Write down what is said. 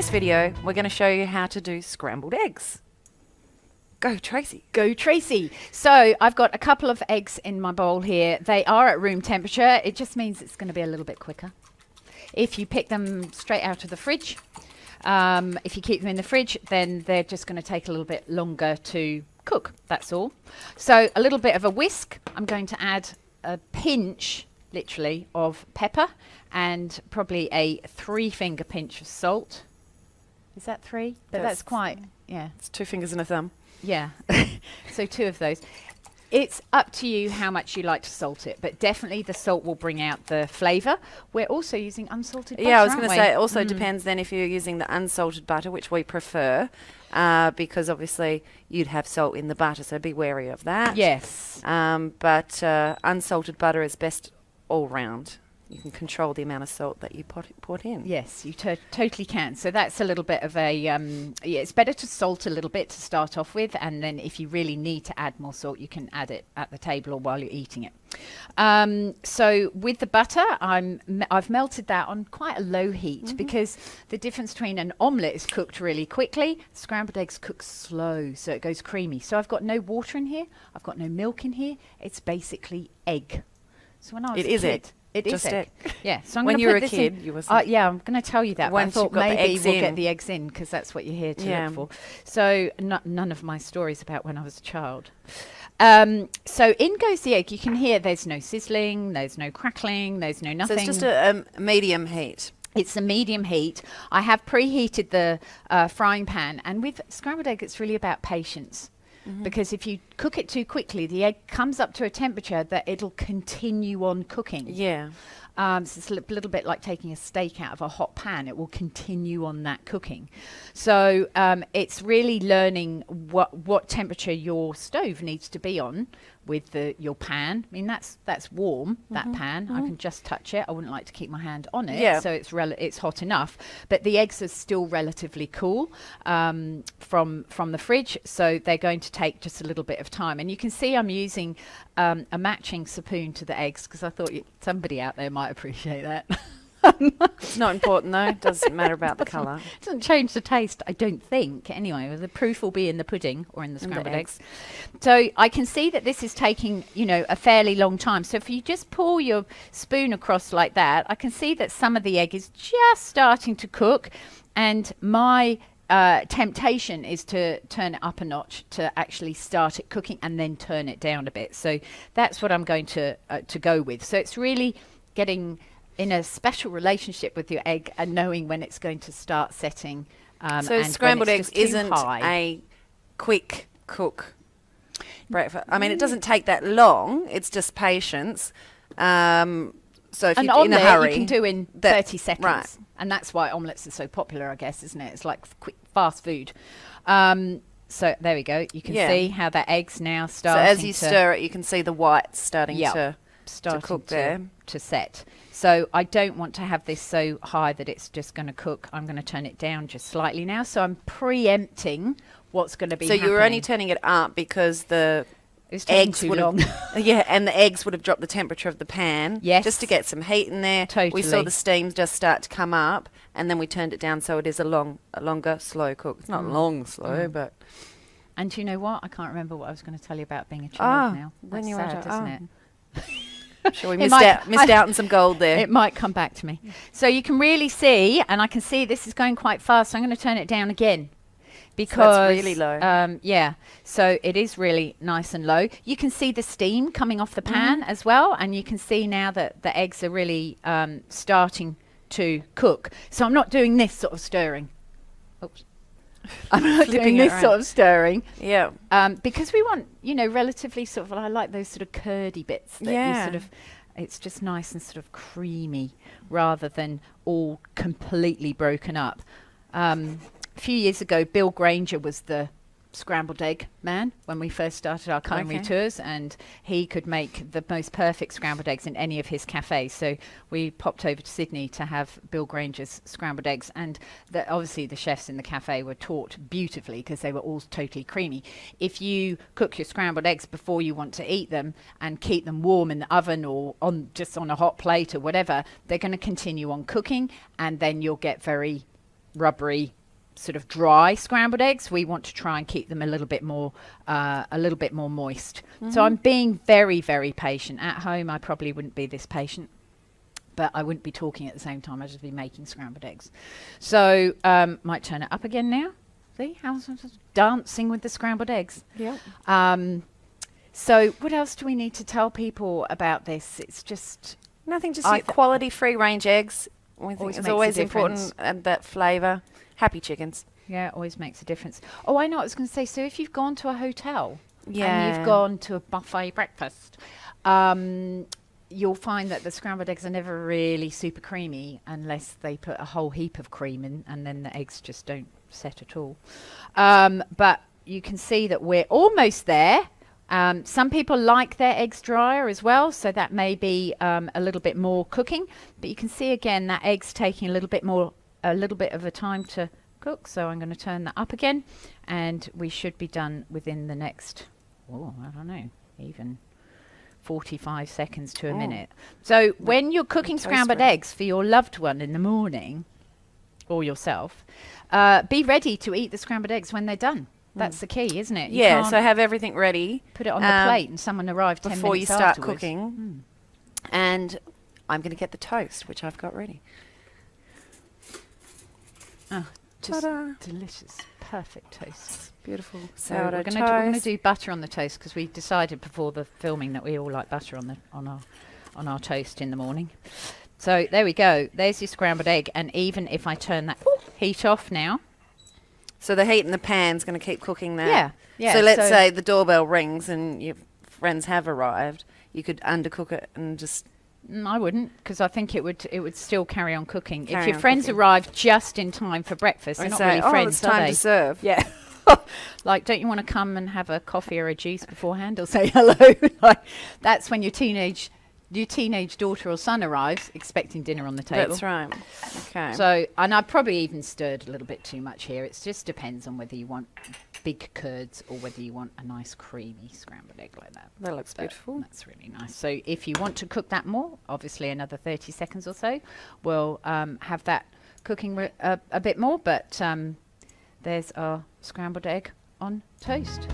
this video, we're going to show you how to do scrambled eggs. Go, Tracy. Go, Tracy. So I've got a couple of eggs in my bowl here. They are at room temperature. It just means it's going to be a little bit quicker. If you pick them straight out of the fridge, if you keep them in the fridge, then they're just going to take a little bit longer to cook. That's all. So a little bit of a whisk. I'm going to add a pinch, literally, of pepper and probably a 3-finger pinch of salt. Is that 3? But that's quite, yeah. It's 2 fingers and a thumb. Yeah. So 2 of those. It's up to you how much you like to salt it, but definitely the salt will bring out the flavour. We're also using unsalted butter. Yeah, I was going to say it also depends then if you're using the unsalted butter, which we prefer, because obviously you'd have salt in the butter, so be wary of that. Yes. But unsalted butter is best all round. You can control the amount of salt that you put in. Yes, you totally can. So that's a little bit of a, yeah, it's better to salt a little bit to start off with, and then if you really need to add more salt, you can add it at the table or while you're eating it. So with the butter, I've melted that on quite a low heat because the difference between an omelette is cooked really quickly, scrambled eggs cook slow, so it goes creamy. So I've got no water in here, I've got no milk in here, it's basically egg. So when I was a kid, it is egg. Yeah. So I'm when going you to were put a this kid, in. you were. Yeah, I'm going to tell you that. Once but I you've thought got the maybe eggs we'll in. get the eggs in because that's what you're here to look for. So none of my stories about when I was a child. So in goes the egg. You can hear there's no sizzling, there's no crackling, there's no nothing. So it's just a medium heat. It's a medium heat. I have preheated the frying pan, and with scrambled egg, it's really about patience. Because if you cook it too quickly, the egg comes up to a temperature that it'll continue on cooking. Yeah. So it's a little bit like taking a steak out of a hot pan. It will continue on that cooking. So it's really learning what temperature your stove needs to be on with your pan. I mean, that's warm, that pan. I can just touch it. I wouldn't like to keep my hand on it. Yeah. So it's hot enough. But the eggs are still relatively cool from the fridge. So they're going to take just a little bit of time. And you can see I'm using a matching spoon to the eggs because I thought somebody out there might appreciate that. It's not important though. It doesn't matter about the colour. It doesn't change the taste, I don't think. Anyway, the proof will be in the pudding or in the scrambled eggs. So I can see that this is taking, a fairly long time. So if you just pull your spoon across like that, I can see that some of the egg is just starting to cook. And my temptation is to turn it up a notch to actually start it cooking and then turn it down a bit. So that's what I'm going to go with. So it's really getting in a special relationship with your egg and knowing when it's going to start setting. So and scrambled eggs isn't high. a quick cook breakfast. I mean, it doesn't take that long. It's just patience. So if an you're in a omelette hurry, you can do in 30 seconds. Right. And that's why omelettes are so popular, I guess, isn't it? It's like quick, fast food. So there we go. You can see how that egg's now starting. So as you stir it, you can see the whites starting to cook there. To set. So I don't want to have this so high that it's just going to cook. I'm going to turn it down just slightly now. So I'm preempting what's going to be happening. So you were only turning it up because the eggs eggs too would long. yeah, and the eggs would have dropped the temperature of the pan. Yes. Just to get some heat in there. Totally. We saw the steam just start to come up, and then we turned it down so it is a longer, slow cook. It's not long, slow, but... And do you know what? I can't remember what I was going to tell you about being a child now. When That's you were sad, isn't it? Sure, we missed out on some gold there. It might come back to me. So you can really see, and I can see this is going quite fast, so I'm going to turn it down again. Because so that's really low. Yeah, so it is really nice and low. You can see the steam coming off the pan as well, and you can see now that the eggs are really starting to cook. So I'm not doing this sort of stirring. Oops. I'm not doing this sort of stirring. Yeah. Because we want, relatively sort of, I like those sort of curdy bits that you sort of, it's just nice and sort of creamy rather than all completely broken up. A few years ago, Bill Granger was the scrambled egg man when we first started our culinary tours, and he could make the most perfect scrambled eggs in any of his cafes. So we popped over to Sydney to have Bill Granger's scrambled eggs, and obviously the chefs in the cafe were taught beautifully because they were all totally creamy. If you cook your scrambled eggs before you want to eat them and keep them warm in the oven or just on a hot plate or whatever, they're going to continue on cooking, and then you'll get very rubbery, sort of dry scrambled eggs. We want to try and keep them a little bit more moist. So I'm being very, very patient. At home, I probably wouldn't be this patient, but I wouldn't be talking at the same time. I'd just be making scrambled eggs. So might turn it up again now. See how I'm just dancing with the scrambled eggs. Yeah. So what else do we need to tell people about this? It's just nothing. Just quality free range eggs. We think it's always important, and that flavour. Happy chickens. Yeah, it always makes a difference. Oh, I know what I was going to say. So if you've gone to a hotel and you've gone to a buffet breakfast, you'll find that the scrambled eggs are never really super creamy unless they put a whole heap of cream in, and then the eggs just don't set at all. But you can see that we're almost there. Some people like their eggs drier as well, so that may be a little bit more cooking. But you can see again that egg's taking a little bit of a time to cook. So I'm going to turn that up again, and we should be done within the next, I don't know, even 45 seconds to a minute. So when you're cooking scrambled eggs for your loved one in the morning, or yourself, be ready to eat the scrambled eggs when they're done. That's the key, isn't it? Yeah, so have everything ready. Put it on the plate and someone arrived 10 minutes before you start afterwards. cooking. And I'm going to get the toast, which I've got ready. Oh, just Ta-da. delicious, perfect toast. Beautiful So sourdough we're going to do butter on the toast because we decided before the filming that we all like butter on our toast in the morning. So there we go. There's your scrambled egg, and even if I turn that heat off now. So the heat in the pan's going to keep cooking that. Yeah. So let's say the doorbell rings and your friends have arrived. You could undercook it and just. I wouldn't, because I think it would still carry on cooking. If your friends arrive just in time for breakfast, they're not really friends, it's time to serve. Yeah. Like, don't you want to come and have a coffee or a juice beforehand or say hello? Like, that's when your teenage daughter or son arrives expecting dinner on the table. That's right. Okay. So, and I probably even stirred a little bit too much here. It just depends on whether you want big curds or whether you want a nice creamy scrambled egg like that. That looks beautiful. That's really nice. So if you want to cook that more, obviously another 30 seconds or so, we'll have that cooking a bit more. But there's our scrambled egg on toast.